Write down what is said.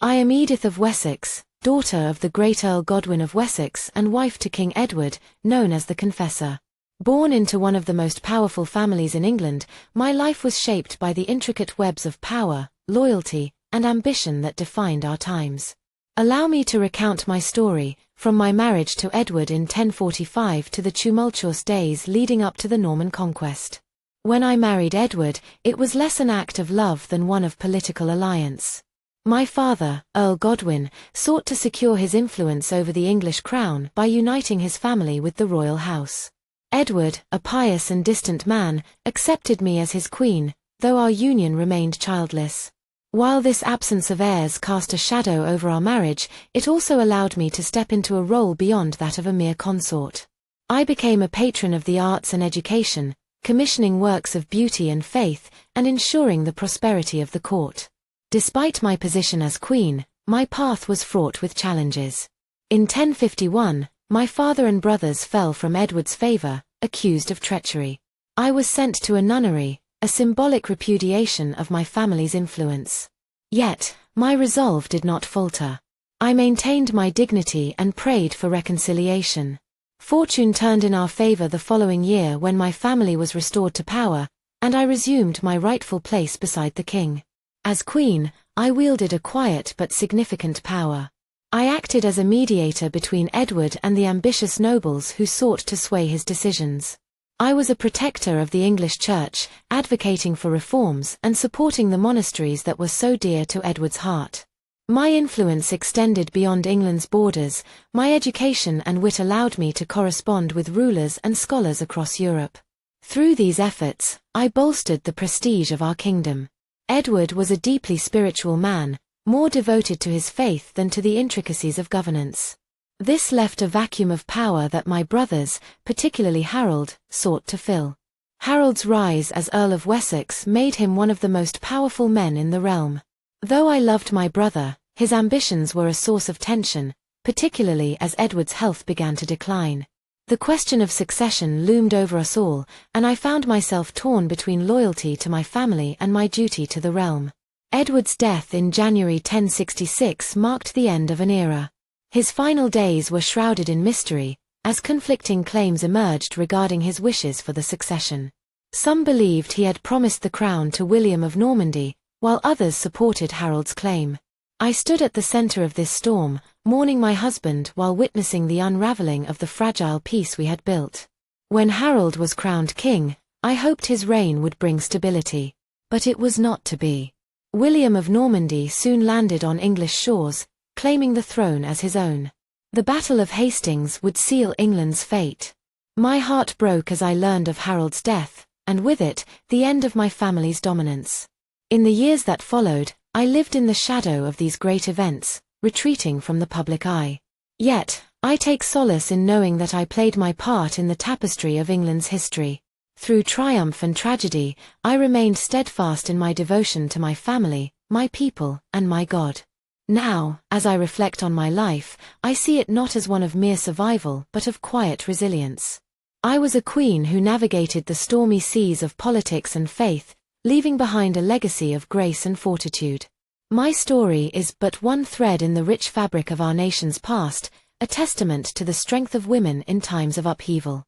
I am Edith of Wessex, daughter of the great Earl Godwin of Wessex and wife to King Edward, known as the Confessor. Born into one of the most powerful families in England, my life was shaped by the intricate webs of power, loyalty, and ambition that defined our times. Allow me to recount my story, from my marriage to Edward in 1045 to the tumultuous days leading up to the Norman conquest. When I married Edward, it was less an act of love than one of political alliance. My father, Earl Godwin, sought to secure his influence over the English crown by uniting his family with the royal house. Edward, a pious and distant man, accepted me as his queen, though our union remained childless. While this absence of heirs cast a shadow over our marriage, it also allowed me to step into a role beyond that of a mere consort. I became a patron of the arts and education, commissioning works of beauty and faith, and ensuring the prosperity of the court. Despite my position as queen, my path was fraught with challenges. In 1051, my father and brothers fell from Edward's favor, accused of treachery. I was sent to a nunnery, a symbolic repudiation of my family's influence. Yet, my resolve did not falter. I maintained my dignity and prayed for reconciliation. Fortune turned in our favor the following year when my family was restored to power, and I resumed my rightful place beside the king. As queen, I wielded a quiet but significant power. I acted as a mediator between Edward and the ambitious nobles who sought to sway his decisions. I was a protector of the English Church, advocating for reforms and supporting the monasteries that were so dear to Edward's heart. My influence extended beyond England's borders. My education and wit allowed me to correspond with rulers and scholars across Europe. Through these efforts, I bolstered the prestige of our kingdom. Edward was a deeply spiritual man, more devoted to his faith than to the intricacies of governance. This left a vacuum of power that my brothers, particularly Harold, sought to fill. Harold's rise as Earl of Wessex made him one of the most powerful men in the realm. Though I loved my brother, his ambitions were a source of tension, particularly as Edward's health began to decline. The question of succession loomed over us all, and I found myself torn between loyalty to my family and my duty to the realm. Edward's death in January 1066 marked the end of an era. His final days were shrouded in mystery, as conflicting claims emerged regarding his wishes for the succession. Some believed he had promised the crown to William of Normandy, while others supported Harold's claim. I stood at the center of this storm, mourning my husband while witnessing the unraveling of the fragile peace we had built. When Harold was crowned king, I hoped his reign would bring stability. But it was not to be. William of Normandy soon landed on English shores, claiming the throne as his own. The Battle of Hastings would seal England's fate. My heart broke as I learned of Harold's death, and with it, the end of my family's dominance. In the years that followed, I lived in the shadow of these great events, retreating from the public eye. Yet, I take solace in knowing that I played my part in the tapestry of England's history. Through triumph and tragedy, I remained steadfast in my devotion to my family, my people, and my God. Now, as I reflect on my life, I see it not as one of mere survival but of quiet resilience. I was a queen who navigated the stormy seas of politics and faith, leaving behind a legacy of grace and fortitude. My story is but one thread in the rich fabric of our nation's past, a testament to the strength of women in times of upheaval.